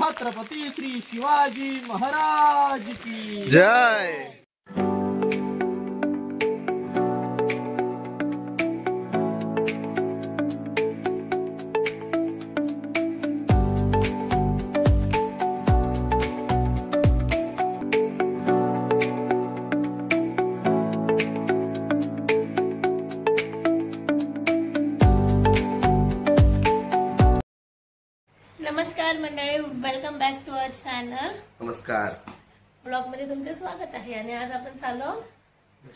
छत्रपती श्री शिवाजी महाराज की जय। नमस्कार मंडळी, welcome back to our channel. नमस्कार। ब्लॉग मध्ये तुमचे स्वागत आहे आणि आज आपण चाललो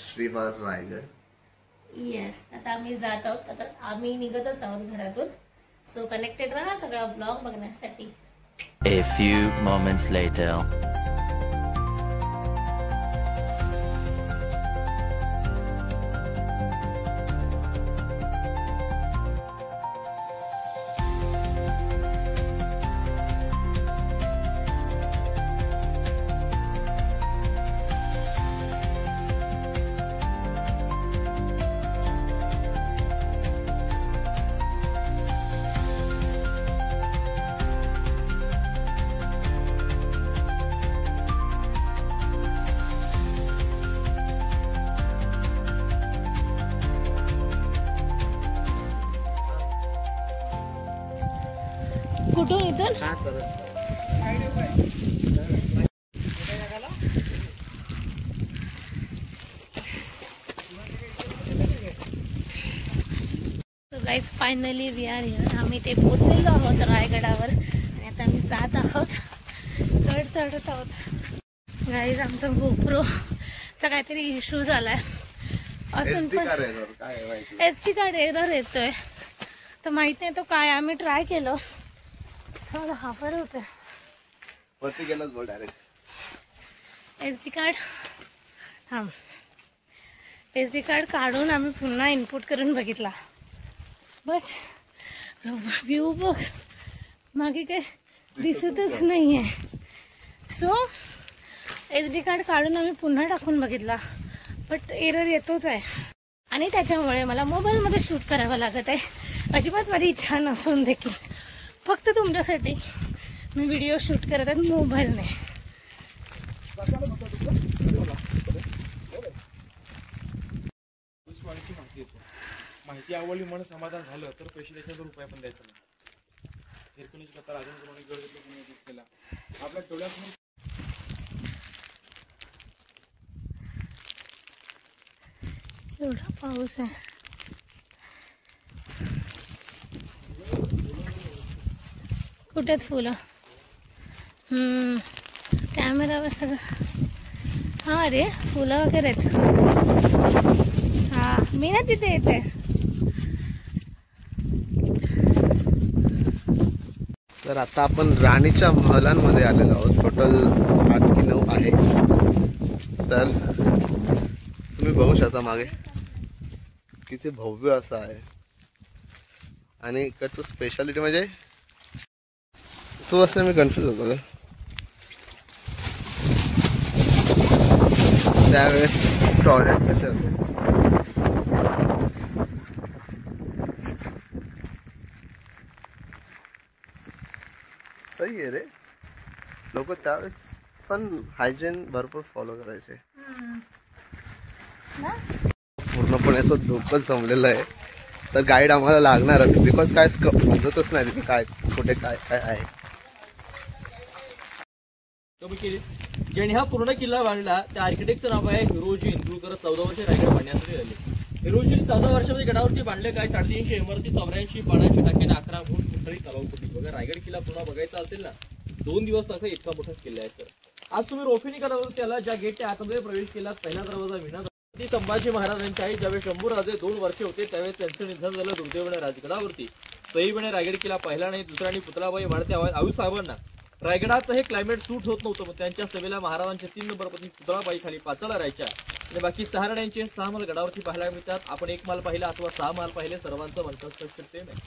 श्रीमान रायगड। येस, आता आम्ही जात आहोत, आता आम्ही निघतच आहोत घरातून। सो कनेक्टेड राहा सगळा ब्लॉग बघण्यासाठी। A few moments later. कुठून इथून? हा sir. So guys, finally we are here. आम्ही ते पोहोचलेलो आहोत रायगडावर आणि आता आम्ही जात आहोत, गड चढत आहोत। गाइस, आमचा गोप्रोचा काहीतरी इश्यू झालाय असून पण SD कार्ड एरर येतोय, तर माहित नाही तो काय। आम्ही ट्राय केलं, थोडं हाफर होतं। वरती गेलाच बोल डायरेक्ट SD कार्ड, हां SD कार्ड काढून आम्ही पुन्हा इनपुट करून बघितला, बट व्ह्यू बघ मागे काय दिसतच नाही आहे। सो SD कार्ड काढून आम्ही पुन्हा टाकून बघितला, बट एरर येतोच आहे आणि त्याच्यामुळे मला मोबाईलमध्ये शूट करावं लागत आहे। अजिबात माझी इच्छा नसून देखील फक्त तुमच्यासाठी मी व्हिडिओ शूट करत आहे मोबाईलने। माहिती आवडली म्हणून समाधान झालं तर पैसे त्याच्यावर रुपया पण द्यायचा नाही। एकोणीस कथा राजांप्रमाणे गड केला आपल्या डोळ्यासमोर। एवढा पाऊस आहे, कुठेच फुलं। कॅमेरावर सगळं, हा रे फुलं वगैरे आहेत। हा, मी ना तिथे येते। तर आता आपण राणीच्या महलांमध्ये आलेलो आहोत। टोटल 8 की 9 आहे। तर तुम्ही बघू शकता मागे किती भव्य असं आहे आणि इकडचं स्पेशालिटी म्हणजे तो असं मी कन्फ्यूज होतो का त्यावेळेस टॉयलेट कसे होते। सही आहे रे, लोक त्यावेळेस पण हायजीन भरपूर फॉलो करायचे। पूर्णपणे असं धोकंच जमलेलं आहे, तर गाईड आम्हाला लागणारच, बिकॉज काय समजतच नाही तिथे काय कुठे काय काय आहे। ज्यांनी हा पूर्ण किल्ला बांधला त्या आर्किटेक्टचं नाव आहे हिरोजी इंदुरकर। 14 वर्षे रायगड बांधण्यासाठी आले। हिरोजी 14 वर्षामध्ये गडावरती बांधले काय 350 इमारती, 84 पाण्याची टाक्याने, 11 मोठ मोठी तलावपट्टी। बघा, रायगड किल्ला पुन्हा बघायचा असेल ना 2 दिवस तसा इतका मोठा किल्ला आहे सर। आज तुम्ही रोफेनी करावर त्याला ज्या गेटच्या आतमध्ये प्रवेश केला, पहिला दरवाजा विना संभाजी महाराजांच्या आई ज्यावेळी शंभूराजे 2 वर्षे होते त्यावेळेस त्यांचं निधन झालं दुर्दैवाने राजगडावरती। सईबने रायगड किल्ला पहिला नाही, दुसरा आणि पुतळाबाई वाढत्या आऊसाहेबांना रायगडाचं हे क्लायमेट सूट होत नव्हतं, मग त्यांच्या सभेला महाराजांच्या 3 नंबर पत्नी पुतळाबाई खाली पाचाला राहायच्या आणि बाकी 6 राण्यांचे 6 महल गडावरती पाहायला मिळतात। आपण 1 महल पाहिला अथवा 6 महल पाहिले, सर्वांचं म्हणतात सेम आहे।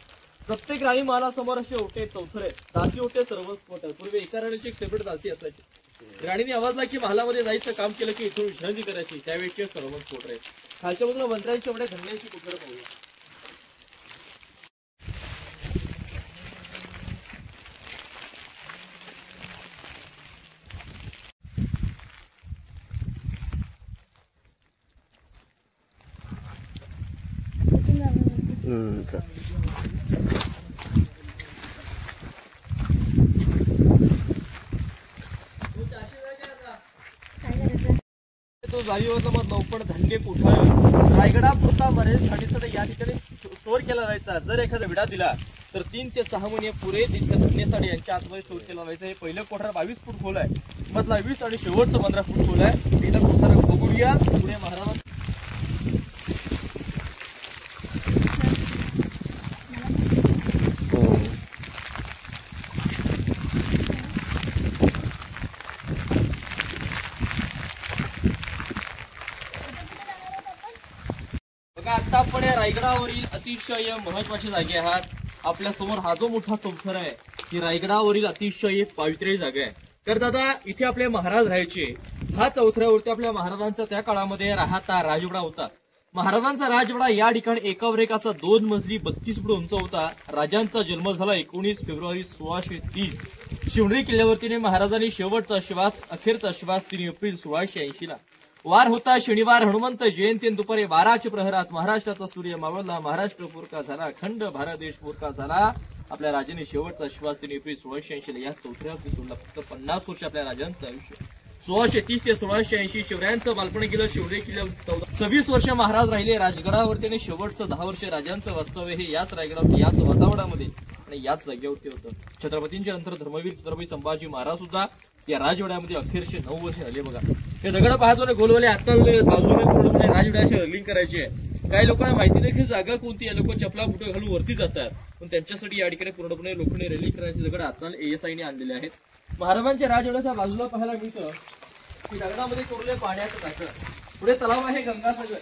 प्रत्येक राणी महालासमोर असे ओटे चौथरे दासी होते, सर्व स्फोट। पूर्वी एका राणीची एक सेपरेट दासी असायची। राणीने आवाजला की महालामध्ये जायचं काम केलं की इथून विश्रांती करायची, त्यावेळेचे सर्व स्फोट आहे। खालच्या बाजूला मंत्र्यांच्या एवढ्या खंड्यांची पुतळं पाहूया। चल. तो जागेवरचा मधला पण धान्य कुठं रायगडापुरता मर्यादेसाठी या ठिकाणी स्टोअर केला जायचा. जर एखादा विडा दिला तर 3 ते 6 महिने पुरे तितक्या धान्यासाठी यांच्या आतमध्ये स्टोअर केला जायचा. हे पहिलं कोठार 22 फूट खोल आहे, मधला 20 आणि शेवटचं 15 फूट खोल आहे. एकदा कोठार बघूया. पुढे महाराज बघा, आता आपण या रायगडावरील अतिशय महत्वाची जागे आहात. आपल्या समोर हा जो मोठा चौथर आहे ही रायगडावरील अतिशय पावित्र्य जागा आहे. तर दादा इथे आपले महाराज राहायचे. हा चौथऱ्यावरती आपल्या महाराजांचा त्या काळामध्ये राहता राजवाडा होता. महाराजांचा राजवाडा या ठिकाणी एकावर एक असा 2 मजली 32 फूट उंच होता. राजांचा जन्म झाला 19 फेब्रुवारी 1630. शिवनेरी किल्ल्यावरतीने महाराजांनी शेवटचा श्वास अखेरचा श्वास 3 एप्रिल 1680 ला. वार होता शनिवार, हनुमंत जयंती. दुपारी 12च्या प्रहरात महाराष्ट्राचा सूर्य मावळला. महाराष्ट्र पुरका झाला, खंड भारत देश पुरका झाला. आपल्या राजाने शेवटचा श्वास 3 एप्रिल 1680 ला या चौथऱ्यावरती सोडला. फक्त 50 वर्ष आपल्या राजांचं आयुष्य. 1630 ते 1680 शिवरायांचं बालपण गेलं. शिवनेरी किल्ल्यावर 26 वर्ष महाराज राहिले राजगडावरती आणि शेवटचं 10 वर्ष राजांचं वास्तव्य हे याच रायगडावरती, याच वातावरणामध्ये आणि याच जागेवरती होतं. छत्रपतींच्या नंतर धर्मवीर छत्रपती संभाजी महाराज सुद्धा या राजवाड्यामध्ये अखेरचे 9 वर्ष झाले. बघा हे दगड पाहतो ना गोलवाले आता बाजूने पूर्णपणे राजवाड्याची रलिंग करायची आहे. काही लोकांना माहिती नाही की जागा कोणती आहे. लोक चपला बुटं घालून वरती जातात, पण त्यांच्यासाठी या ठिकाणी पूर्णपणे लोखंडी रेलिंग करायचे दगड आता ASI ने आणलेले आहेत. महाराजांच्या राजवाड्याच्या बाजूला पाहायला मिळतं की दगडामध्ये कोरले पाण्याचं टाकं. पुढे तलाव आहे गंगासागर.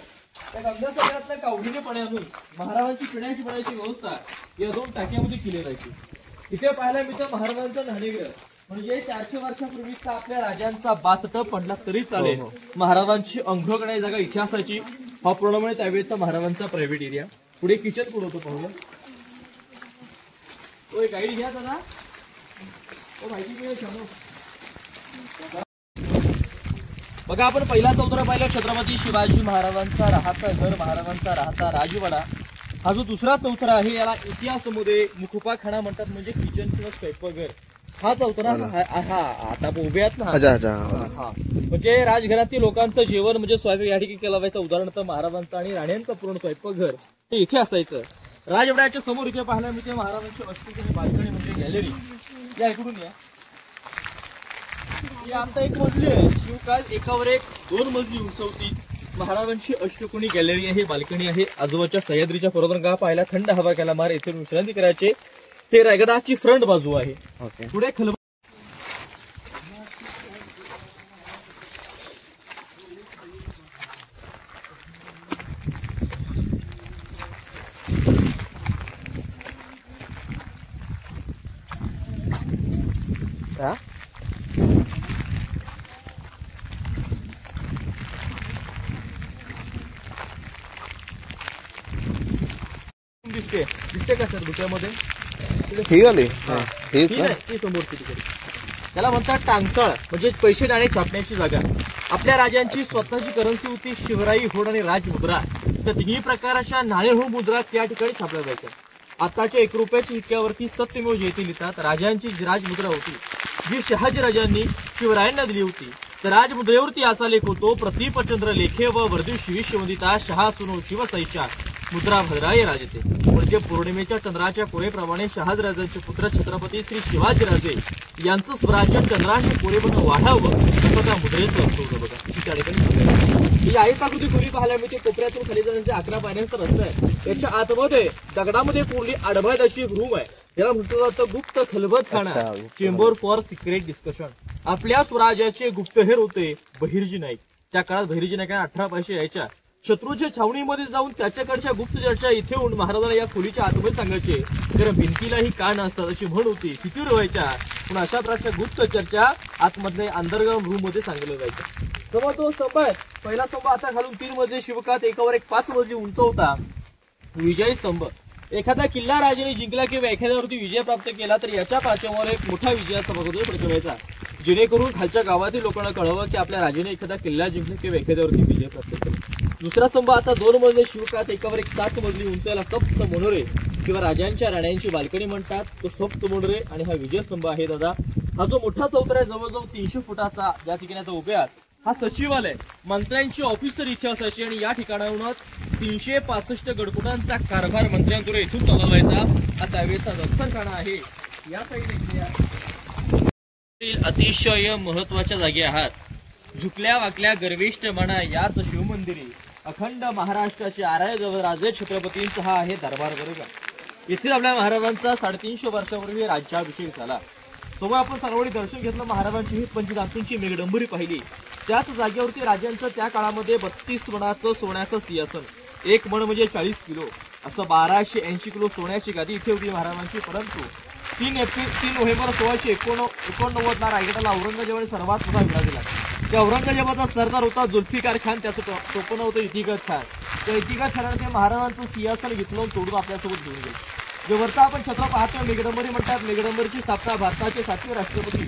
त्या गंगासागरातल्या कावडीने पाणी आणून महाराजांची पिण्याची पाण्याची व्यवस्था या 2 टाक्यामध्ये केली जायची. इथे पाहायला मिळतं महाराजांचं न्हाणीगृह. म्हणजे 400 वर्षापूर्वीचा आपल्या राजांचा बाथटब पडला तरी चालेल. महाराजांची अंघोळ करण्याची जागा इथे असायची. हा पूर्णपणे त्यावेळेचा महाराजांचा प्रायव्हेट एरिया. पुढे किचन कुठं होतं पाहूया. तो एक गाईड घ्या दादा, माहिती मिळेल. बघा आपण पहिला चौथरा पाहिला छत्रपती शिवाजी महाराजांचा राहता घर, महाराजांचा राहता राजवाडा. हा जो दुसरा चौथरा आहे याला इतिहासामध्ये मुखपाखाना म्हणतात, म्हणजे किचन किंवा स्वयंपाकघर. हा चौथरा हा आता उभे आहेत ना, हा म्हणजे राजघरातील लोकांचं जेवण म्हणजे स्वयंपाक या ठिकाणी केला जायचं. उदाहरणार्थ महाराजांचं आणि राण्यांचं पूर्ण स्वयंपाकघर हे इथे असायचं. राजवाड्याच्या समोर इथे पाहायला मिळते महाराजांची अष्टकोनी बाल्कनी म्हणजे गॅलरी. या इकडून या आता एक मजली आहे. शिवकाल एकावर एक 2 मजली उंच होती. महाराजांची अष्टकोनी गॅलरी आहे, बाल्कनी आहे. आजूबाजूच्या सह्याद्रीच्या पर्वतरांगा पाहायला, थंड हवा घ्यायला, मार येथे विश्रांती करायचे. हे रायगडाची फ्रंट बाजू आहे. पुढे खलबत दिसते का सर दुसऱ्यामध्ये? त्याला म्हणतात टांगसाळ, म्हणजे पैसे नाणे छापण्याची जागा. आपल्या राजांची स्वतःची करन्सी होती, शिवराई होड आणि राजमुद्रा. तर 3 प्रकारच्या नाणेहो मुद्रा त्या ठिकाणी छापल्या जायच्या. आताच्या 1 रुपयाच्या सिक्क्यावरती सत्यमेव जयते लिहितात. राजांची जी राजमुद्रा होती जी शहाजी राजांनी शिवरायांना दिली होती, तर राजमुद्रेवरती असा लेख होतो, प्रतिपचंद्र लेखे व वर्दी शिविष्यवंदिता शहा सुनो शिवसैषा मुद्रा भद्राय राजते. म्हणजे पौर्णिमेच्या चंद्राच्या कोरेप्रमाणे शहाजीराजांचे पुत्र छत्रपती श्री शिवाजीराजे यांचं स्वराज्य चंद्राच्या कोरेपण वाढावं असं त्या मुद्रेचं अर्थ होतं. बघा त्या ठिकाणी ही आयताकृती खोली पाहायला मिळते. कोपऱ्यातून खाली जाण्याचे 11 पायऱ्यांचा रस्ता आहे. त्याच्या आतमध्ये दगडामध्ये कोरली अडभाद अशी एक रूम आहे. याला म्हटलं जातं गुप्त खलबतखाना, चेंबर फॉर सिक्रेट डिस्कशन. आपल्या स्वराज्याचे गुप्तहेर होते बहिर्जी नाईक. त्या काळात बहिर्जी नाईकांना 18 पैसे यायच्या. शत्रूच्या छावणीमध्ये जाऊन त्याच्याकडच्या गुप्त चर्चा इथे येऊन महाराजांना या खोलीच्या आतमध्ये सांगायचे. कारण भिंतीलाही कान असतात अशी म्हण होती, किती व्हायच्या. पण अशा प्रकारच्या गुप्त चर्चा आतमधले अंडरग्राउंड रूम मध्ये सांगितलं जायचं. समोर तो स्तंभ आहे. पहिला स्तंभ आता घालून 3 मजली शिवकात एकावर एक 5 मजली उंच होता. विजय स्तंभ. एखादा किल्ला राजाने जिंकला किंवा एखाद्यावरती विजय प्राप्त केला तर याच्या पाठीवर एक मोठा विजयाचा बघतो प्रचवायचा, जेणेकरून खालच्या गावातील लोकांना कळावं की आपल्या राजाने एखादा किल्ला जिंकला किंवा एखाद्यावरती विजय प्राप्त केला. दुसरा स्तंभ आता 2 मजले शिवकात एकावर एक 7 मजली उंचायला सप्त मनोरे किंवा राजांच्या राण्यांची बाल्कनी म्हणतात, तो सप्त मनोरे. आणि हा विजय स्तंभ आहे दादा. हा जो मोठा चौथरा आहे जवळजवळ 300 फुटाचा, ज्या ठिकाणी आता उभे आहात, हा सचिवालय, मंत्र्यांची ऑफिसर इच्छा असायची आणि या ठिकाणाहूनच 365 गडकोटांचा कारभार मंत्र्यांकडे इथून चालवायचा. हा त्यावेळेचा दफ्तरखाना आहे. या साईडला अतिशय महत्वाच्या जागी आहात. झुकल्या वाकल्या गर्विष्ठ म्हणा याच शिवमंदिरी अखंड महाराष्ट्राचे आराध्य राजे छत्रपतींचा हा आहे दरबार बरोबर. येथील आपल्या महाराजांचा 350 वर्षापूर्वी राज्याभिषेक झाला. सोबत आपण सर्वांनी दर्शन घेतलं, महाराजांची ही पंचधातूंची मेघडंबरी पाहिली. त्याच जागेवरती राजांचं त्या काळामध्ये 32 मणाचं सोन्याचं सिंहासन, 1 मण म्हणजे 40 किलो, असं 1280 किलो सोन्याची गादी इथे होती महाराजांची. परंतु 3 नोव्हेंबर 1689 रायगडाला औरंगजेबाने सर्वात मोठा विडा दिला. त्या औरंगजेबाचा सरदार होता जुल्फिकार खान, त्याचं टोपण होतं इतिगत खान. त्या इतिगत खानाने ते महाराजांचं सिंहासन घेतलं तोडून आपल्यासोबत घेऊन गेलं. जे वरता आपण छत्र पाहतो मेघडंबरी म्हणतात. मेघडंबरीची स्थापना भारताचे 7वे राष्ट्रपती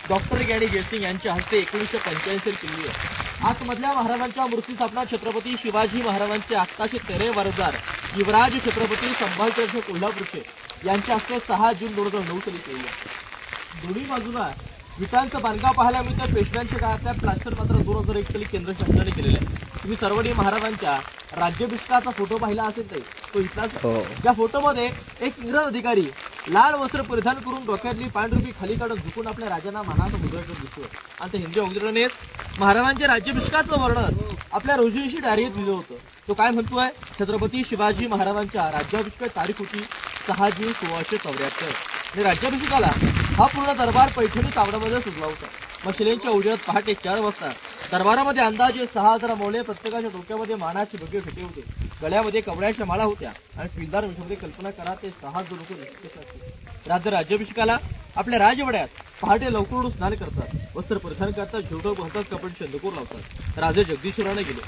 डॉक्टर गॅनी जयसिंग यांच्या हस्ते 1985 केली आहे. आतमधल्या महाराजांच्या मूर्ती स्थापना छत्रपती शिवाजी महाराजांचे आत्ताचे 13 वारसदार युवराज छत्रपती संभाजीराजे कोल्हापूरचे यांच्या हस्ते 6 जून 2009 साली केली आहे. दोन्ही बाजूला विटांचं बांधकाम पाहायला मिळतं. पेशव्यांच्या काळातल्या प्लास्टर मात्र 2001 साली केंद्र शासनाने केलेले आहे. तुम्ही सर्वांनी महाराजांच्या राज्याभिषेकाचा फोटो पाहिला असेल तो इथलाच. त्या फोटोमध्ये एक इंग्रज अधिकारी लाल वस्त्र परिधान करून डोक्यातली पांढरुपी खाली काढून झुकून आपल्या राजांना मानाचा मुद्रा दिसतोय. आणि त्या हिंदी अवतरणेत महाराजांच्या राज्याभिषेकाचं वर्णन आपल्या रोजनीशी डायरीत लिहिलं होतं. तो काय म्हणतोय, छत्रपती शिवाजी महाराजांच्या राज्याभिषेक तारीख होती 6 जून 1674. आणि राज्याभिषेकाला हा पूर्ण दरबार पैठणी तावडामध्ये सुचला होता. मशिलेंच्या उजेडात पहाटे 4 वाजता दरबारामध्ये अंदाजे 6000 मौले, प्रत्येकाच्या डोक्यामध्ये मानाचे भगवे फेटे होते, गळ्यामध्ये कवड्याच्या माळा होत्या आणि फिल्दार वेशामध्ये कल्पना करा ते 6,000 लोक राज्याभिषेकाला आपल्या राजवाड्यात पहाटे लवकर उठून स्नान करतात, वस्त्र परिधान करतात, झोटो घालतात, कपडे चंदकोर लावतात. राजे जगदीश्वराने गेले.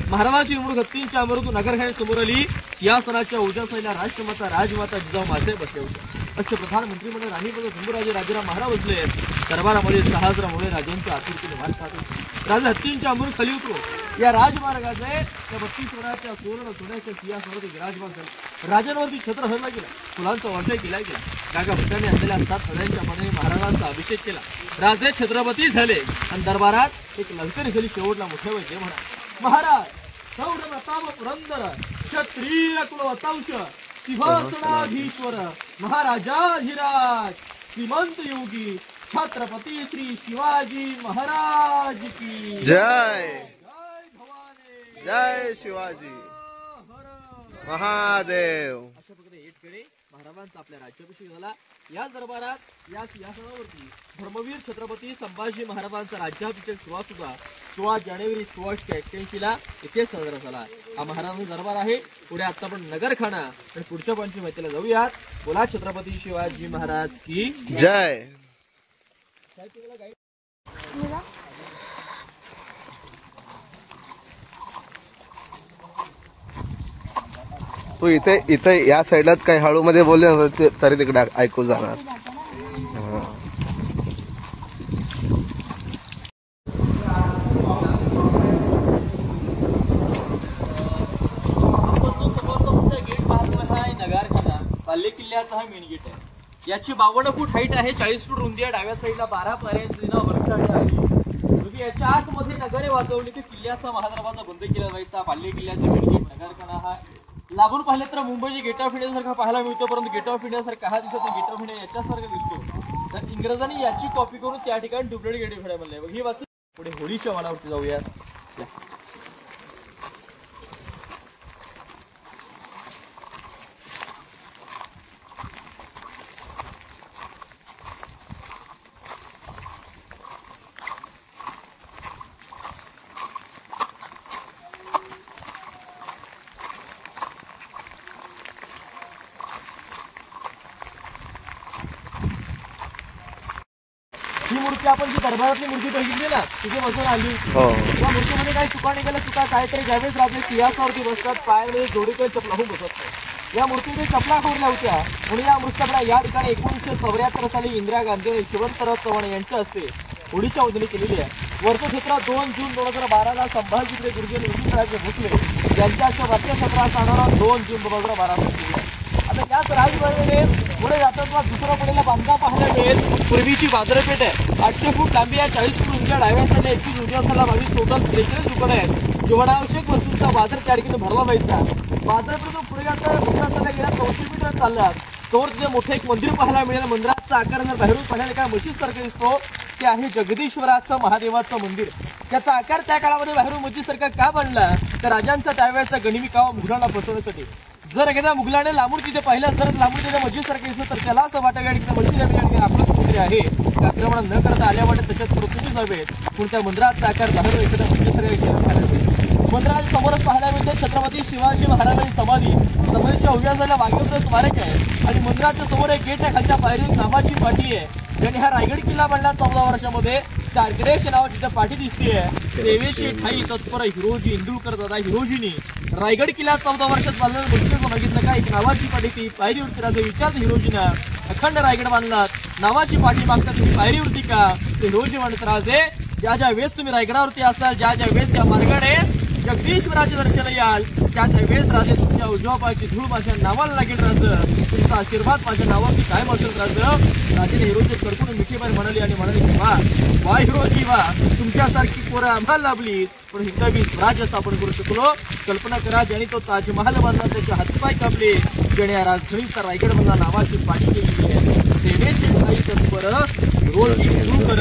महाराजांची निवडणूक हत्तींच्या अमरावती नगरखाने समोर आली. सिंहासनाच्या उजासाईला राष्ट्रमाता राजमाता जिजाऊ माते बसले होते. असे प्रधानमंत्री म्हणून राणीपद शंभूराजे राजाराम महाराज बसले. दरबारामध्ये 6000 मुळे राजांच्या आतुरतेने वाट पाहत होते. राजा हत्तींच्या अमृत खाली उतरू या राजमार्गाचे त्या 32 वराच्या सुवर्ण सोन्याच्या सिंहासनावरती विराजमान झाले. राजांवरती छत्र हरला गेला, फुलांचा वर्षाव केला गेला. काका भट्टाने आणलेल्या 7 सड्यांच्या पदाने महाराजांचा अभिषेक केला. राजे छत्रपती झाले आणि दरबारात एक ललकारी झाली. शेवटला मोठ्या वैद्य म्हणा, महाराज सौर प्रताप पुरंदर क्षत्रिय कुलवंश सिंहासनाधीश्वर महाराजाधिराज श्रीमंत योगी छत्रपती श्री शिवाजी महाराज की जय. जय शिवाजी महादेव. अशा प्रकारे एककडे महाराजांचा आपल्या राज्याभिषेक झाला. या दरबारात या सिंहासनावरती धर्मवीर छत्रपती संभाजी महाराजांचा राज्याभिषेक सुद्धा 16 जानेवारी 1688 इथे साजरा झाला. हा महाराजांचा दरबार आहे. पुढे आता आपण नगरखाना आणि पुढच्या पंची माहितीला जाऊयात. बोला छत्रपती शिवाजी महाराज की जय. तू इथे इथे या साईडला काही हळू मध्ये बोलले ना तरी तिकडे ऐकू जाणार. बाल्ले किल्ल्याचा हा मेन गेट आहे. याची 52 फूट हाईट आहे, 40 फूट रुंदी आहे. डाव्या साईडला 12 पायऱ्यांची वरचढ आहे. याच्या आतमध्ये नगरे वाजवली की किल्ल्याचा महादरवाजा बंद केला जायचा. बाल्ले किल्ल्याचा मेन गेट नगरखाना हा लागून पाहिलं तर मुंबईचे गेट ऑफ इंडिया सारखा पाहायला मिळतो, परंतु गेट ऑफ इंडिया सारखा हा दिसत नाही. गेट ऑफ इंडिया याच्यासारखा दिसतो. तर इंग्रजांनी याची कॉपी करून त्या ठिकाणी डुप्लिकेट गेट ऑफ इंडिया बनले. ही वाचली. पुढे होळीच्या वाडावरती जाऊया. ही मूर्ती आपण जी दरबारातली मूर्ती बघितली ना तिथे बसून आली होती. या मूर्तीमध्ये काही चुका निघाल्या. चुका काहीतरी ज्यावेळेस राजे सिंहासनावरती बसतात पायामध्ये जोडीकडे चपला होऊन बसत नाही. या मूर्तीमध्ये चपला ठोरल्या होत्या म्हणून या मूर्त्या या ठिकाणी 1974 साली इंदिरा गांधी आणि यशवंतराव चव्हाण यांच्या हस्ते होळीच्या उजळी केलेली आहे. वर्तक्षेत्रात 2 जून 2012 संभाजीकडे गुरुजी हिंदुराजे भोसले यांच्या वर्तक्षेत्रात जाणारा 2 जून 2012 आता याच राजवाड्याने पुढे जाताना दुसऱ्या पुढेला बांधकाम पाहायला मिळेल. पूर्वीची बाजारपेठ आहे. 800 फूट लांबी आहे, 40 फूट उंची, डाव्या साईडला 21 उजव्या साईडला 22, टोटल 43 दुकानं आहेत. जीवनावश्यक वस्तूंचा बाजार त्या ठिकाणी भरला व्हायचा. बाजारपेठून पुढे जाता उजव्या साईडला गेला 400 मीटर चाललात समोर तिथे मोठे एक मंदिर पाहायला मिळेल. मंदिराचा आकार जर बाहेरून पाहिल्याने काय मशीदसारखं दिसतो ते आहे जगदीश्वराचं महादेवाचं मंदिर. त्याचा आकार त्या काळामध्ये बाहेरून मशीदसारखा का बनला तर राजांचा त्यावेळेचा गनिमी कावा मुघलांना फसवण्यासाठी. जर एखाद्या मुघलाने लांबून तिथे पाहिलं जर लांबून तिथे मस्जिदसारखं दिसलं तर त्याला असं वाटतं की मशीद आपलं कुठे आहे आक्रमण न करता आल्या वाटत त्याच्यात पृथ्वीच नव्हे पण त्या मंदिराचा आकार बाहेर एखाद्या मस्जिदसारखं मंदिराच्या समोरच पाहायला मिळते छत्रपती शिवाजी महाराजांची समाधीच्या उजव्या साईडला वाघेश्वर स्मारक आहे आणि मंदिराच्या समोर एक गेट आहे. खालच्या पायरीवर नावाची पाठी आहे ज्याने हा रायगड किल्ला बांधला 14 वर्षामध्ये. त्या आर्किटेक्टच्या नावाची तिथे पाठी दिसतीये. सेवेची ठाई तत्पर हिरोजी इंदुरकर दादा हिरोजीनी रायगड किल्ला 14 वर्षात बांधला. बघितलं बघितलं का एक नावाची पाठी ती पायरीवरती राहते. विचार हिरोजीना अखंड रायगड बांधलात नावाची पाठी मागतात तुम्ही पायरीवरती का ते हिरोजी म्हणत राहते. ज्या ज्या वेळेस तुम्ही रायगडावरती असाल ज्या ज्या वेळेस या मार्गाने जगदीश्वराचे दर्शन याल त्या त्या वेळेस राहते तुमच्या उजव्या पायाची धूळ माझ्या नावाला लागेल राहतं. तुमचा आशीर्वाद माझ्या नावावरती कायम असत राहतं. राजेने हिरोजी कडकडून मिठीबाई म्हणाली आणि म्हणाले की वा हिरोजी वा तुमच्यासारखी पोरं आम्हाला लाभली पण हिंदवी स्वराज्य स्थापन करू शकलो. कल्पना करा ज्याने तो ताजमहाल बांधला त्याचे हातपाय कापले ज्याने या राजधानीचा रायगड बांधला नावाची पाठी केली आहे. सेवेची ठाई तत्पर हिरोजी इंदुरकर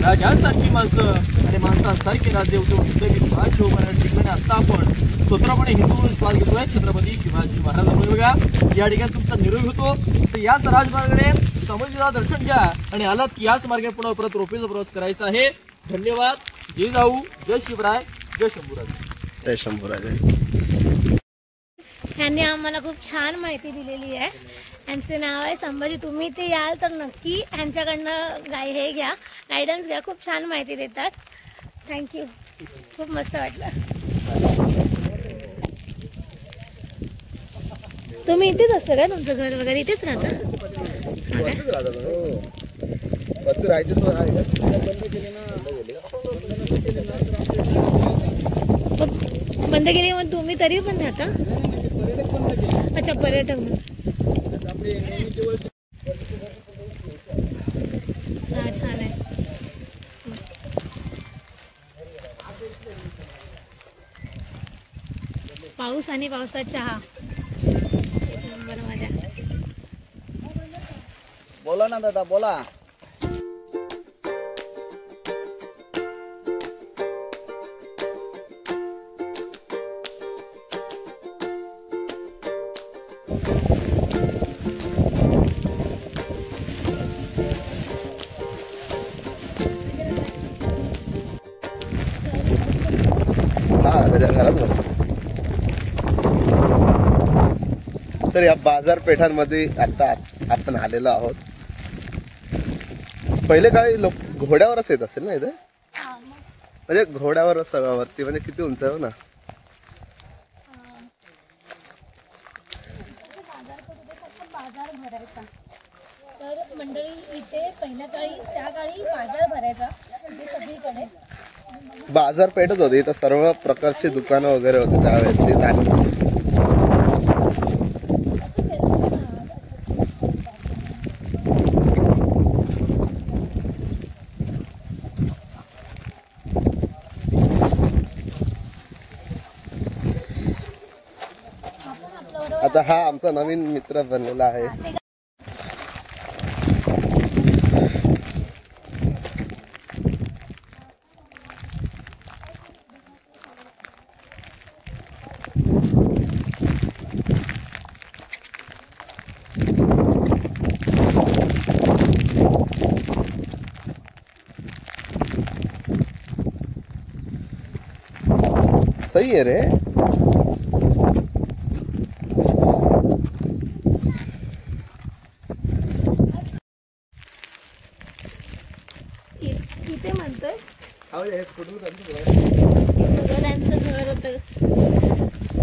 राजांसारखी माणसं आणि माणसांसारखे राज्य होतो हिंदवी स्वराज्य उभारण्याची ठिकाणी आता आपण स्वतंत्रपणे हिंदू श्वास घेतोय. छत्रपती शिवाजी महाराजांमुळे बघा या ठिकाणी तुमचा निरोगी होतो. तर याच राजमार्गाने समजला दर्शन घ्या आणि आलात याच मार्गाने पुन्हा परत रोपेचा प्रवास करायचा आहे. धन्यवाद. जय जाऊ, जय शिवराय, जय शंभूराज. जय शंभूराज. यांनी आम्हाला खूप छान माहिती दिलेली आहे. यांचे नाव आहे संभाजी. तुम्ही ते याल तर नक्की यांच्याकडनं हे घ्या गायडन्स घ्या. खूप छान माहिती देतात. थँक्यू. खूप मस्त वाटलं. तुम्ही इथेच असतं का तुमचं घर वगैरे इथेच राहतं. बंद केली मग तुम्ही तरी पण राहता. अच्छा पर्यटक छान आहे. पाऊस आणि पावसात चहा नंबर मजा. बोला ना दादा बोला. त्याच्या घरात बस. तर या बाजारपेठांमध्ये आता आपण आलेलो आहोत. पहिले काळी लोक घोड्यावरच येत असेल ना इथे. म्हणजे घोड्यावर सगळं वरती म्हणजे किती उंच आहे ना. बाजार भरायचा तर मंडळी इथे पहिल्या काळी त्या काळी बाजार भरायचा सगळीकडे. बाजारपेठच होती तर सर्व प्रकारची दुकानं वगैरे होते त्यावेळेस. आता हा आमचा नवीन मित्र बनलेला आहे. सही है रे. इथे म्हणतोय त्यांचं घर होतं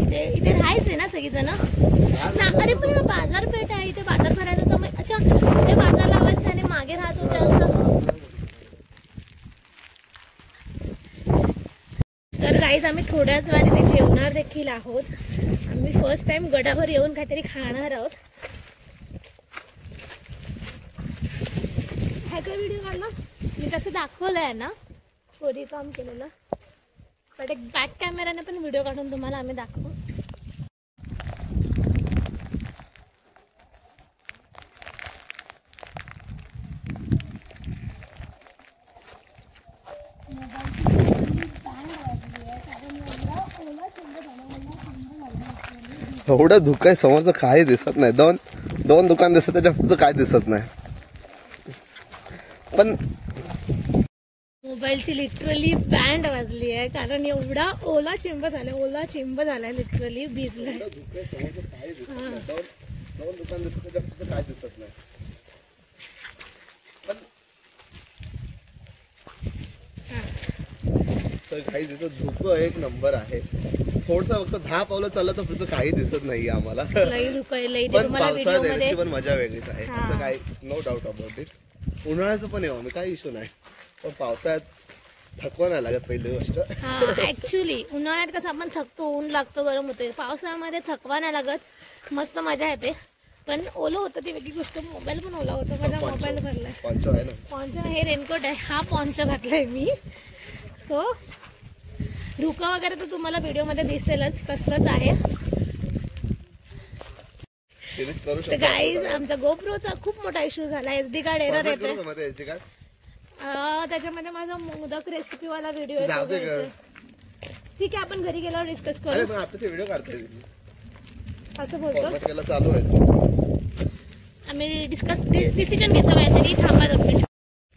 इथे. इथे राहायचंय ना सगळीजण. अरे पण बाजारपेठ आहे इथे बाजार भरायला तर मग अच्छा इथे बाजार लावायचं आणि मागे राहत होते असं. गाईज आम्ही थोड्याच वेळाने जेवणार देखील आहोत. आम्ही फर्स्ट टाइम गडावर येऊन काहीतरी खाणार आहोत. ह्याचा व्हिडिओ काढला मी तसं दाखवलंय ना कोरी काम केलेलं, पण एक बॅक कॅमेराने पण व्हिडिओ काढून तुम्हाला आम्ही दाखवू. एवढं धुकं आहे समोरचं काही दिसत नाही. दोन दुकान दिसत त्याच्या पुढचं काय दिसत नाही. पण मोबाईलची लिटरली बँड वाजली आहे कारण एवढा ओला चिंब झालाय लिटरली भिजलाय. दोन दुकान दिसत त्याच्या पुढचं काय दिसत नाही. तर काही तिथं धुकं एक नंबर आहे. थोडस फक्त 10 पावलं चाललं तर पुढचं काही दिसत नाहीये आम्हाला. लई धुकं लई पण तुम्हाला पावसाळ्यात व्हिडिओ मध्ये येण्याची पण मजा वेगळीच आहे. असं काही नो डाऊट अबाउट इट. उन्हाळ्याचं पण येऊ मी काही इश्यू नाही, पण पावसाळ्यात थकवा नाही लागत पहिली गोष्ट. हा ऍक्च्युली उन्हाळ्यात कसं आपण थकतो, ऊन लागतो, गरम होते. पावसाळ्यामध्ये थकवा नाही लागत, मस्त मजा येते. पण ओलं होतं ती वेगळी गोष्ट. मोबाईल पण ओला होता, माझा मोबाईल भरलाय. पॉन्चो आहे ना, पॉन्चो हे रेनकोट आहे, हा पॉन्चो घातलाय मी. सो धुकं वगैरे तर तुम्हाला व्हिडिओ मध्ये दिसेलच कसलंच आहे. तर गाईज आमचा गोप्रोचा खूप मोठा इश्यू झाला. SD कार्ड एरर येतोय. त्याच्यामध्ये माझा मोदक रेसिपी वाला व्हिडिओ येतो. ठीक आहे, आपण घरी गेल्यावर डिस्कस करू. व्हिडिओ काढतोय असं बोलतो चालू आहे. आम्ही डिसिजन घेतो काहीतरी. थांबा 2 मिनिट.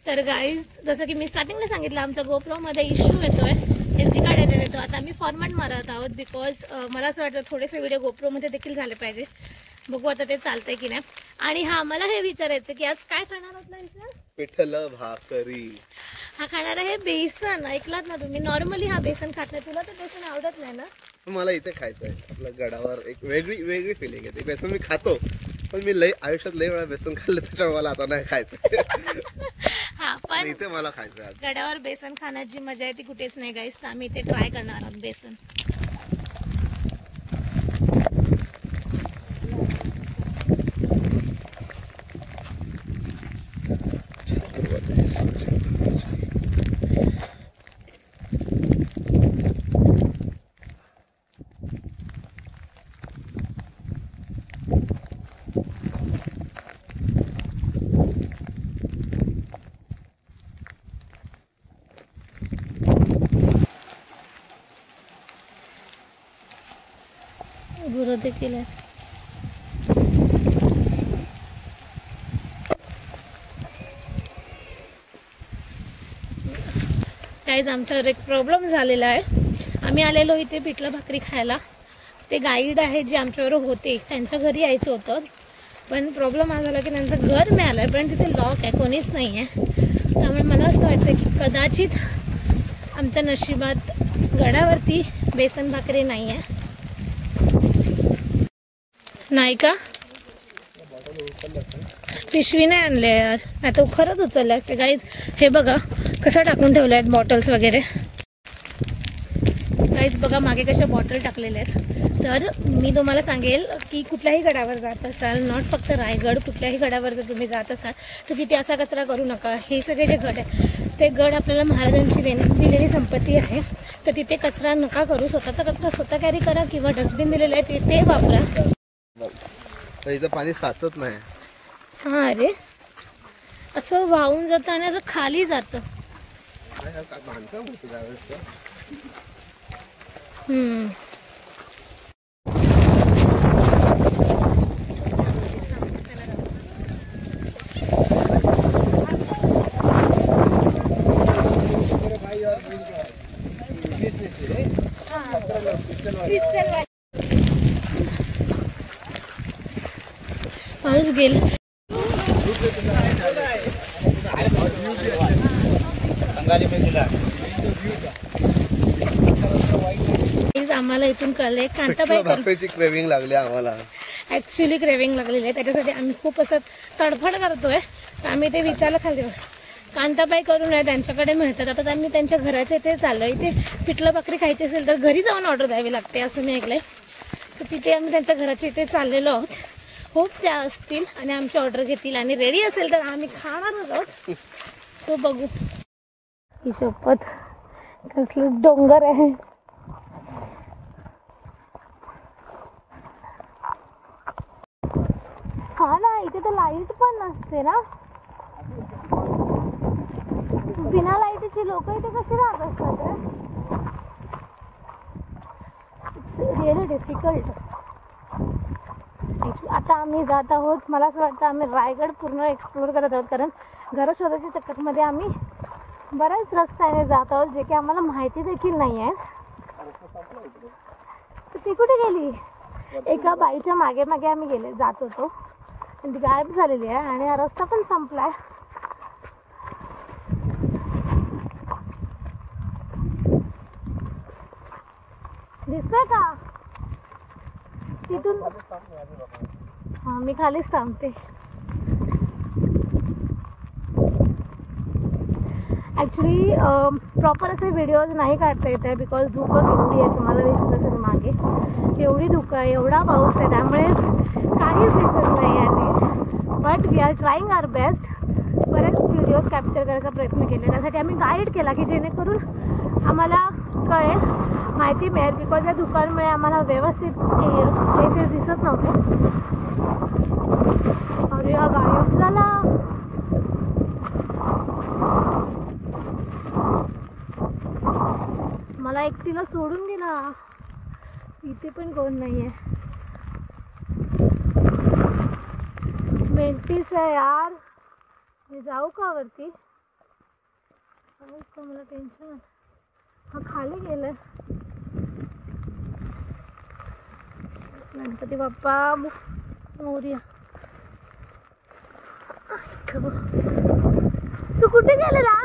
तर गाईज जसं की मी स्टार्टिंगला सांगितलं आमचा गोप्रो मध्ये इश्यू येतोय, SD कार्ड एरर येतो. आता आम्ही फॉर्मॅट मारत आहोत बिकॉज मला असं वाटतं थोडेसे व्हिडिओ गोप्रो मध्ये देखील झाले पाहिजे. बघू आता ते चालतंय की नाही. आणि हा मला हे विचारायचं की आज काय खाणार आहोत लंचला? पिठलं भाकरी. हा खाणार आहे बेसन. ऐकलात ना तुम्ही, नॉर्मली हा बेसन खात नाही. तुला तर बेसन आवडत नाही ना? मला इथे खायचंय. आपल्या गडावर एक वेगळी फिलिंग येते. बेसन मी खातो, पण मी आयुष्यात लई वेळा बेसन खाल्लं, त्याच्यामुळे मला आता नाही खायचं. हा पण इथे मला खायचं. गडावर बेसन खाण्याची मजा आहे ती कुठेच नाही गाईस. तर आम्ही इथे ट्राय करणार आहोत बेसन. गुरं देखील आहे. गाईज आमच्यावर एक प्रॉब्लेम झालेला आहे. आम्ही आलेलो इथे पिठलं भाकरी खायला. ते गाईड आहे जे आमच्याबरोबर होते, त्यांच्या घरी यायचं होतं. पण प्रॉब्लेम हा झाला की त्यांचं घर मिळालं आहे पण तिथे लॉक आहे, कोणीच नाही आहे. त्यामुळे मला असं वाटतं की कदाचित आमच्या नशिबात गडावरती बेसन भाकरी नाही आहे. नाही का? पिशवी नाही आणले यार, नाही तर खरंच उचलले असते. गाईज हे बघा कसं टाकून ठेवले आहेत बॉटल्स वगैरे. गाईज बघा मागे कशा बॉटल टाकलेल्या आहेत. तर मी तुम्हाला सांगेल की कुठल्याही गडावर जात असाल, नॉट फक्त रायगड, कुठल्याही गडावर जर तुम्ही जात असाल तर तिथे असा कचरा करू नका. हे सगळे जे गड आहे ते गड आपल्याला महाराजांची दिलेली संपत्ती आहे. तर तिथे कचरा नका करू. स्वतःचा कचरा स्वतः कॅरी करा किंवा डस्टबिन दिलेलं आहे ते वापरा. इथं पाणी साचत नाही. हा अरे असं वाहून जातं आणि असं खाली जातं. पाऊस गेला. आम्हाला इथून कळले कांताबाईची क्रेविंग लागली आम्हाला. ऍक्च्युली क्रेविंग लागलेली आहे, त्याच्यासाठी आम्ही खूप असं तडफड करतोय. तर आम्ही ते विचारलं खाली कांताबाई करून आहे, त्यांच्याकडे मिळतात. आता त्यांनी त्यांच्या घराच्या इथे चाललं. इथे पिठलं भाकरी खायची असेल तर घरी जाऊन ऑर्डर द्यावी लागते असं मी ऐकलंय. तर तिथे आम्ही त्यांच्या घराच्या इथे चाललेलो आहोत. होप त्या असतील आणि आमची ऑर्डर घेतील आणि रेडी असेल तर आम्ही खाणारच आहोत. सो बघू. ही शपथ कसलं डोंगर आहे. हा ना, इथे तर लाईट पण नसते ना. बिना लाईटीची लोक इथे कशी राहत असतात रे. It's really difficult. आता आम्ही जात आहोत. मला असं वाटतं आम्ही रायगड पूर्ण एक्सप्लोर करत आहोत, कारण घर शोधाच्या चक्करमध्ये आम्ही बऱ्याच रस्त्याने जात आहोत जे की आम्हाला माहिती देखील नाही आहे. ती कुठे गेली? एका बाईच्या मागे मागे आम्ही गेले जात होतो आणि ती गायब झालेली आहे आणि हा रस्ता पण संपलाय. दिसतोय का तिथून? हा, मी खालीच थांबते. ॲक्च्युली प्रॉपर असे व्हिडिओज नाही काढता येत आहे बिकॉज धुकं एवढी आहे. तुम्हाला दिसत असेल मागे एवढी धुकं आहे, एवढा पाऊस आहे, त्यामुळे काहीच दिसत नाही आहे. But we are trying our best. बरेच व्हिडिओज कॅप्चर करायचा प्रयत्न केला. त्यासाठी आम्ही गाईड केला की जेणेकरून आम्हाला कळेल, माहिती मिळेल. बिकॉज या धुक्यांमुळे आम्हाला व्यवस्थित प्लेसेस दिसत नव्हते. अरे हा गायब झाला. मला एकटीला सोडून गेला. इथे पण कोण नाही आहे. मेंटीस आहे यार. मी जाऊ का वरती? मला टेन्शन. हा खाली गेलाय. गणपती बाप्पा मोरया. तू कुठे गेलेला?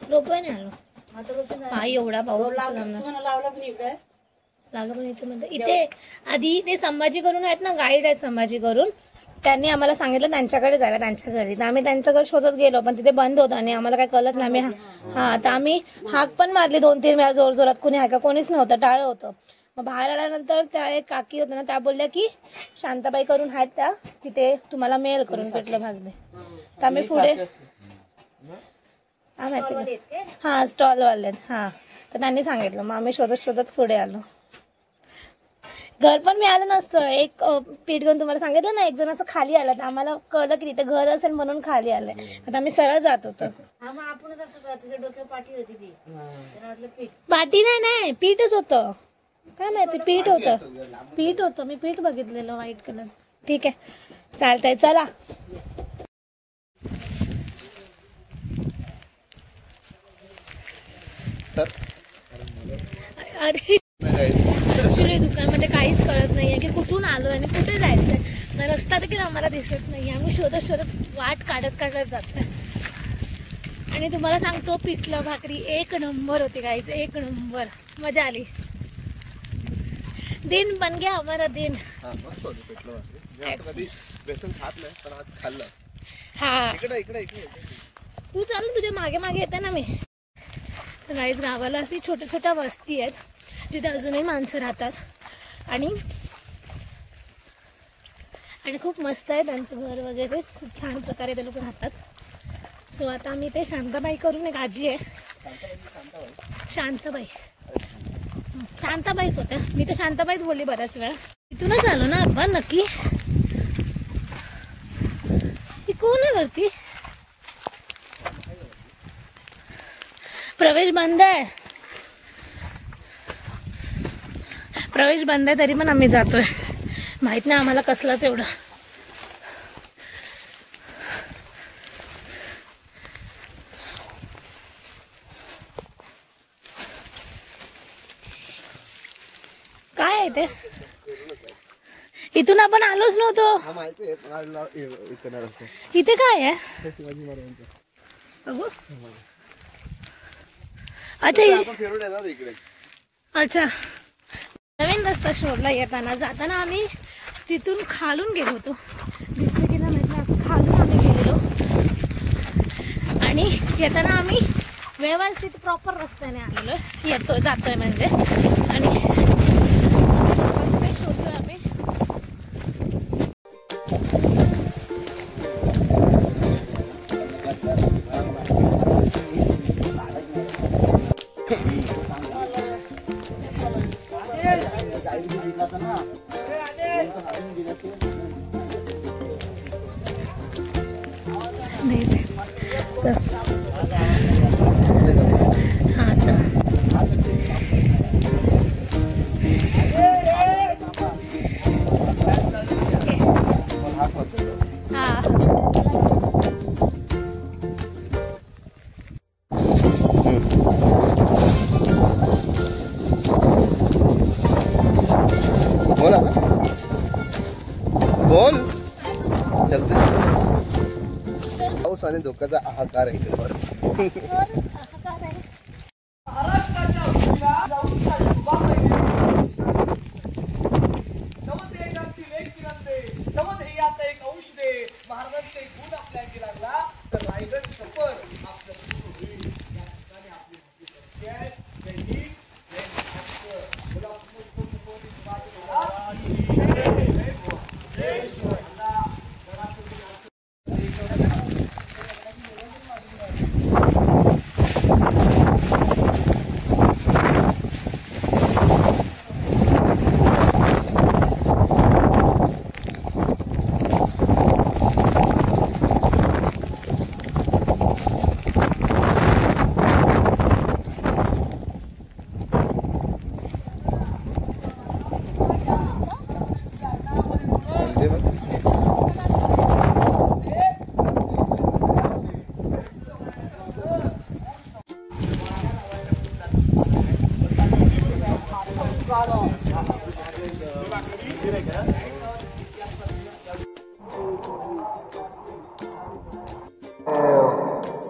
रोपण आलो. पाय एवढा पाऊस लागला पण इथे म्हणतो. इथे आधी ते संभाजी करून आहेत ना, गाईड आहेत संभाजी करून. त्यांनी आम्हाला सांगितलं त्यांच्याकडे जायला, त्यांच्या घरी. तर आम्ही त्यांचं घर शोधत गेलो पण तिथे बंद होतं आणि आम्हाला काही कळत नाही. आम्ही तर आम्ही हाक पण मारली 2-3 वेळा जोर जोरात. कुणी आहे का? कोणीच नव्हतं, टाळं होतं. मग बाहेर आल्यानंतर त्या एक काकी होत्या ना, त्या बोलल्या की शांताबाई करून आहेत त्या, तिथे तुम्हाला मेल करून पिठलं भाकरी. तर आम्ही पुढे हा स्टॉलवाले हा, तर त्यांनी सांगितलं. मग आम्ही शोधत शोधत पुढे आलो. घर पण मिळालं नसतं. एक पीठ घेऊन तुम्हाला सांगितलं ना, एक जण असं खाली आलं तर आम्हाला कळलं की तिथे घर असेल म्हणून खाली आलंय. आता आम्ही सरळ जात होतो. पाटी नाही, पीठच होतं. काय माहिती, पीठ होतं. मी पीठ बघितलेलं व्हाईट कलर. ठीक आहे, चालतंय, चला. अरे ऍक्च्युली दुकानामध्ये काहीच कळत नाहीये की कुठून आलो आणि कुठे जायचंय. रस्ता देखील आम्हाला दिसत नाही. आम्ही शोधत शोधत वाट काढत जातोय. आणि तुम्हाला सांगतो, पिठलं भाकरी एक नंबर होती गाईच, एक नंबर. मजा आली. दिन बन गया हमारा दिन. हा, तू चाल, तुझ्या मागे मागे येते ना मी. गाईज गावाला अशी छोट्या छोट्या वस्ती आहेत जिथे अजूनही माणसं राहतात आणि खूप मस्त आहे त्यांचं घर वगैरे. खूप छान प्रकारे ते लोक राहतात. सो आता आम्ही ते शांताबाई करून एक आजी आहे. शांताबाईच होत्या. मी तर शांताबाईच बोलली बऱ्याच वेळा. इथूनच आलो ना आपण नक्की. ही कोण आहे वरती? प्रवेश बंद आहे. तरी पण आम्ही जातोय. माहित नाही आम्हाला कसलाच एवढं. काय आहे ते? इथून आपण आलोच नव्हतो. इथे काय आहे? बघू. अच्छा, नवीन रस्ता शोधला येताना. जाताना आम्ही तिथून खालून गेलो होतो, दिसलं की नाही माहिती, असं खालून आम्ही गेलेलो. आणि येताना आम्ही व्यवस्थित प्रॉपर रस्त्याने आलेलो, येतोय जातोय म्हणजे. आणि रस्ते शोधतोय आम्ही. हाँ चल बोला बोल. चलते पाऊस आणि धोक्याचा हाहाकार आहे.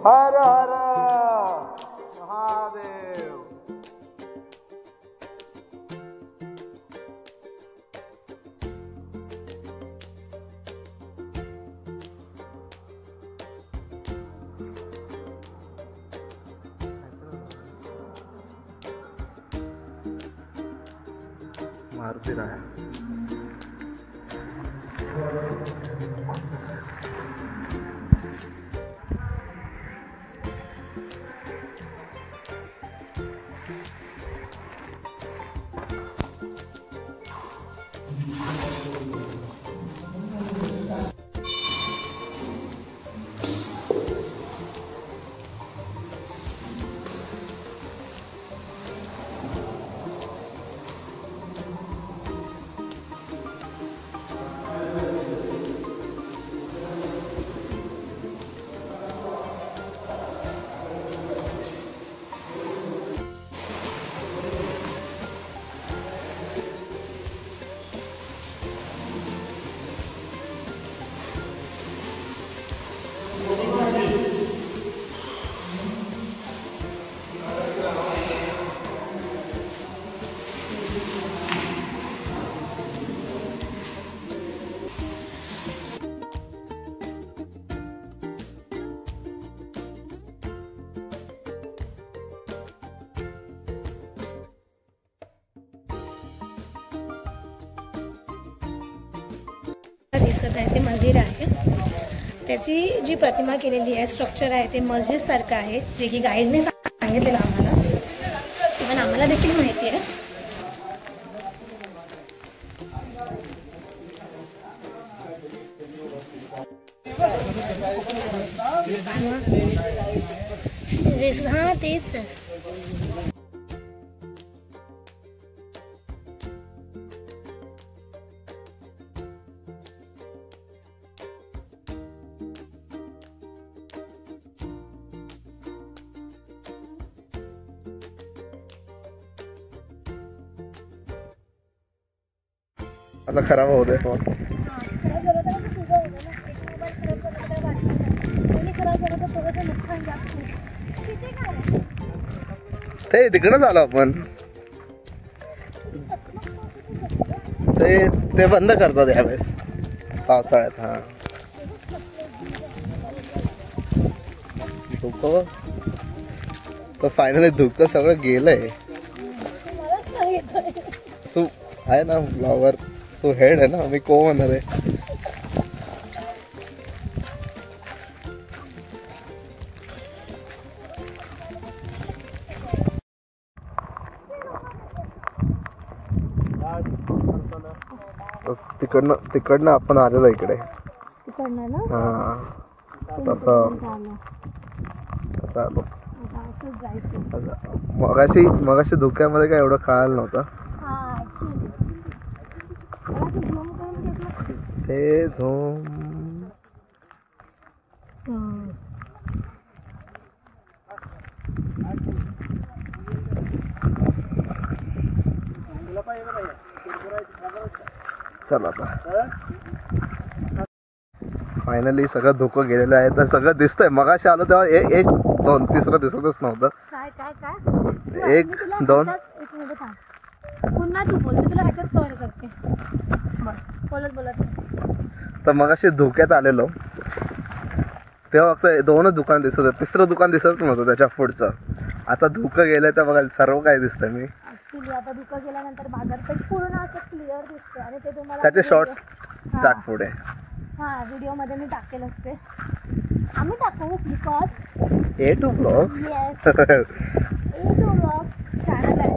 हर हर महादेव. मारुती राया. दिसत आहे ते मंदिर आहे. त्याची जी प्रतिमा केलेली आहे, स्ट्रक्चर आहे ते मस्जिद सारखं आहे, जे की गाईडने सांगितलेलं आम्हाला, इव्हन आम्हाला देखील माहिती आहे. हाँ तेच. आता खराब होऊ दे फोन. खराब झालं तर तुझं होतं ना. एक मोबाईल खराब झाला तर काय वाटलं नाही. दोन्ही खराब झालं तर थोडंसं नुकसान जास्त होईल. किती काय ते तिकडे झालो आपण. ते बंद करतात यावेळेस पावसाळ्यात. हा धुकं तर फायनली धुकं सगळं गेलंय. मलाच नाही येतोय. तू आहे ना ब्लॉगर, तू हेड आहे ना, मी को होणार आहे. तिकडनं आपण आलेलो इकडे. तिकडनं ना हा तसं आलो. असंच जायचं. मगाशी धुक्यामध्ये काय एवढं कळालं नव्हतं. हा ऍक्च्युली मला ते झूम करून घेतलं. ते झूम चला आता फायनली सगळं धुकं गेलेलं आहे. तर सगळं दिसतंय. मगाशी आलो तेव्हा एक दोन तिसरं दिसतच नव्हतं. काय काय काय एक दोन एक मिनिट थांब. पुन्हा तू बोल. मी तुला ह्याच्यात कव्हर करते. बोलत तर मगाशी धुक्यात आलेलो तेव्हा फक्त दोनच दुकान दिसत होतं. तिसरं दुकान दिसत नव्हतं त्याच्या पुढचं. आता धुकं गेलंय तर बघा सर्व काय दिसतंय. मी ऍक्च्युली आता धुकं गेल्यानंतर बाजारपेठ पूर्ण असं क्लिअर दिसते आणि ते तुम्हाला त्याचे शॉर्ट्स टाक पुढे. हा व्हिडिओमध्ये मी टाकेल असते. आम्ही टाकू because A2 Vlogs. Yes A2 Vlogs channel आहे.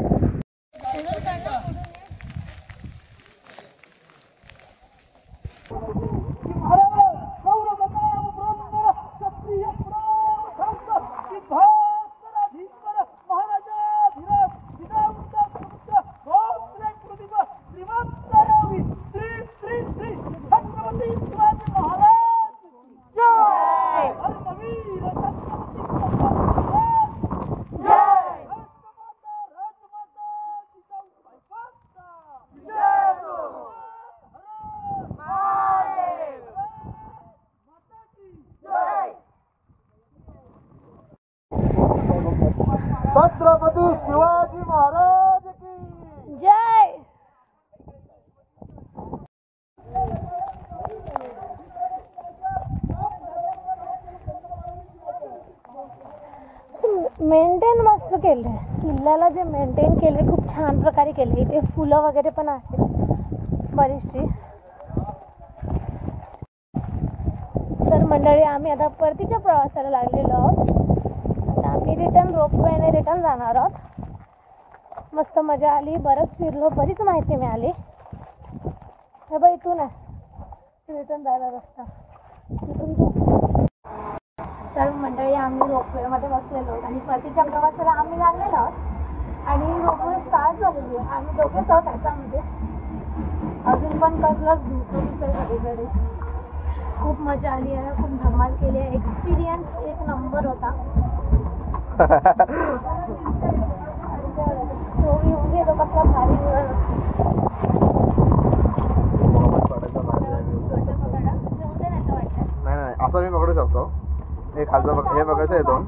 छत्रपती शिवाजी महाराज की जय. मेंटेन मस्त केलंय. किल्ल्याला जे मेंटेन केले खूप छान प्रकारे केले. इथे फुलं वगैरे पण आहेत बरीचशी. तर मंडळी आम्ही आता परतीच्या प्रवासाला लागलेलो आहोत. आता आम्ही रिटर्न रोपवेने रिटर्न जाणार आहोत. मस्त मजा आली. बरंच फिरलो. बरीच माहिती मिळाली. हे बघ इथून आहे रिटर्न जायला रस्ता. तिथून तू. तर मंडळी आम्ही रोपवेमध्ये बसलेलो आहोत आणि परतीच्या प्रवासाला आम्ही लागलेलो आहोत आणि रोपवे स्टार्ट झालेली आहे. आम्ही दोघेच आहोत त्याच्यामध्ये. अजून पण कसलंच धुकं आहे सगळीकडे. खूप मजा आली आहे. खूप धमाल केली आहे. एक्सपिरियन्स एक नंबर होता. तो येऊन गेलो कसला भारी नाही असं मी पकडू शकतो. हे खालचं हे बघायचं आहे दोन.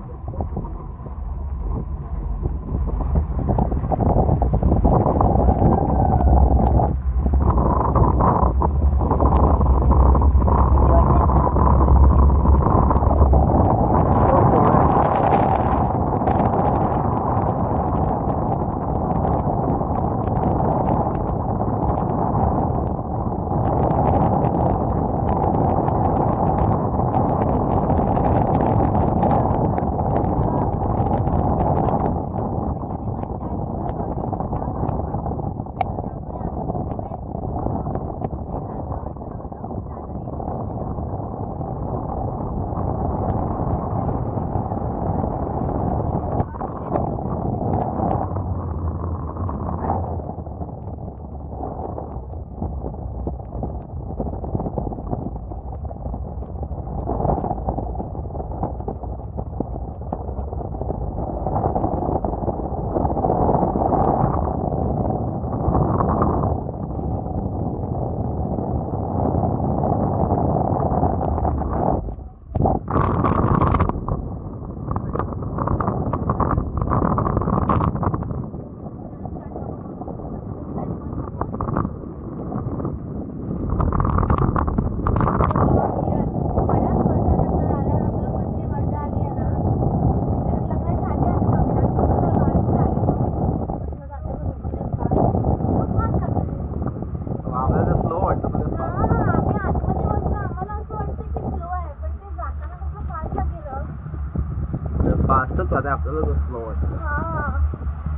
आणि आपल्याला स्नो वाटतं.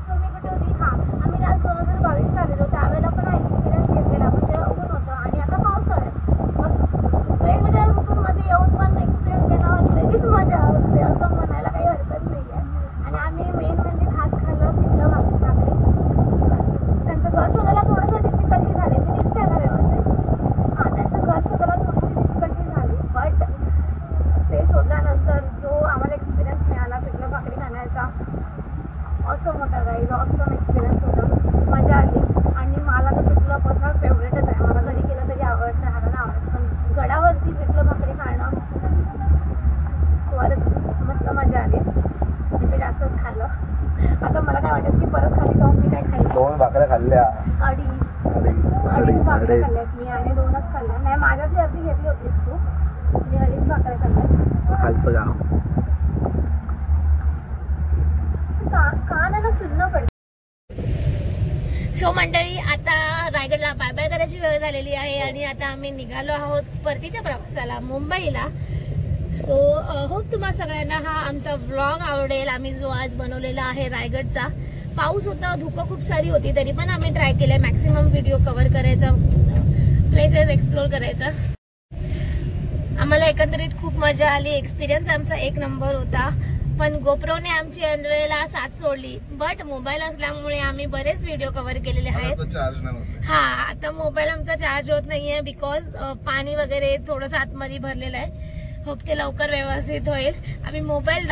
सो मी कुठे होती, आम्ही लास्ट 2022 आलेलो, त्यावेळेला पण हा एक्सपिरियन्स घेतलेला, पण तेव्हा ऊन होतं आणि आता पावसाळा आहे. मग वेगवेगळ्या ऋतूंमध्ये येऊन पण एक्सपिरियन्स घेणं वेगळीच मजा असते असं म्हणायला काही हरकत नाही आहे. आणि आम्ही मेन म्हणजे खास खाल्लं पिठलं भाकरी. त्यांचं घर शोधायला थोडंसं डिफिकल्टी झाली, मी दिसते ना व्यवस्थित. त्यांचं घर शोधायला थोडीशी डिफिकल्टी झाली, बट ते शोधल्यानंतर जो आम्हाला एक्सपिरियन्स मिळाला पिठलं भाकरी खाण्याचा, ऑसम होता गाईज, ऑसम एक्सपिरियन्स होता, मजा आली. आणि मला तर पिठलं पर्सनल फेवरेटच आहे, मला घरी केलं तरी आवडतं, ह्याला नाही आवडत, पण गडावरती पिठलं भाकरी खाणं स्वर्ग, मस्त मजा आली. मी ते जास्तच खाल्लं. आता मला काय वाटत की परत खाली जाऊन मी काय खाल्लं, 2 भाकऱ्या खाल्ल्या. अडीच भाकऱ्या खाल्ल्यात मी आणि 2च खाल्ल्या. नाही, माझ्यातली अर्धी घेतली होतीस तू, मी 2.5 भाकऱ्या खाल्ल्या. खालचं गाव कानाला सुन्न पडते. सो मंडळी, आता रायगडला बाय बाय करायची वेळ झालेली आहे आणि आता आम्ही निघालो आहोत परतीच्या प्रवासाला मुंबईला. सो होप तुम्हा सगळ्यांना हा आमचा व्लॉग आवडेल. आम्ही जो आज बनवलेला आहे रायगडचा, पाऊस होता, धुकं खूप सारी होती, तरी पण आम्ही ट्राय केलंय मॅक्सिमम व्हिडिओ कव्हर करायचा, प्लेसेस एक्सप्लोर करायचा. आम्हाला एकंदरीत खूप मजा आली. एक्सपिरियन्स आमचा 1 नंबर होता. पण गोप्रोने आमची अनवेला साथ सोडली, बट मोबाईल असल्यामुळे आम्ही बरेच व्हिडिओ कव्हर केलेले आहेत. आता मोबाईल आमचा चार्ज होत नाहीये बिकॉज पाणी वगैरे थोडंसं आतमध्ये भरलेलं आहे. होप ते लवकर व्यवस्थित होईल. आम्ही मोबाईल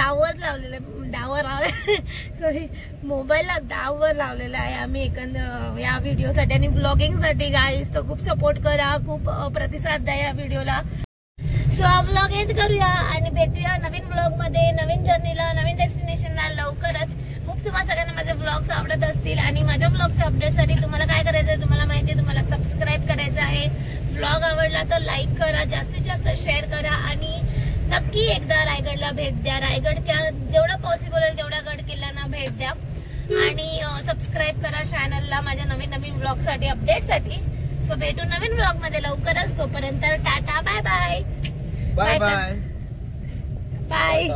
मोबाईलला दाववर लावलेला आहे आम्ही एकंदर या व्हिडिओसाठी आणि व्लॉगिंगसाठी. गाईज, तर खूप सपोर्ट करा, खूप प्रतिसाद द्या या व्हिडिओला. सो हा व्लॉग एंड करूया आणि भेटूया नवीन व्लॉग मध्ये, नवीन जर्नीला, नवीन डेस्टिनेशनला लवकरच. खूप तुम्हाला सगळ्यांना माझे व्लॉग्स आवडत असतील आणि माझ्या व्लॉगच्या अपडेटसाठी तुम्हाला काय करायचं आहे, तुम्हाला माहिती आहे, तुम्हाला सबस्क्राईब करायचं आहे. व्लॉग आवडला तर लाईक करा, जास्तीत जास्त शेअर करा आणि नक्की एकदा रायगडला भेट द्या. रायगड जेवढा पॉसिबल होईल तेवढ्या गड किल्ल्यांना भेट द्या आणि सबस्क्राईब करा चॅनलला माझ्या नवीन नवीन व्लॉगसाठी, अपडेटसाठी. सो भेटू नवीन व्लॉग मध्ये लवकरच. तोपर्यंत टाटा, bye bye. Bye bye bye.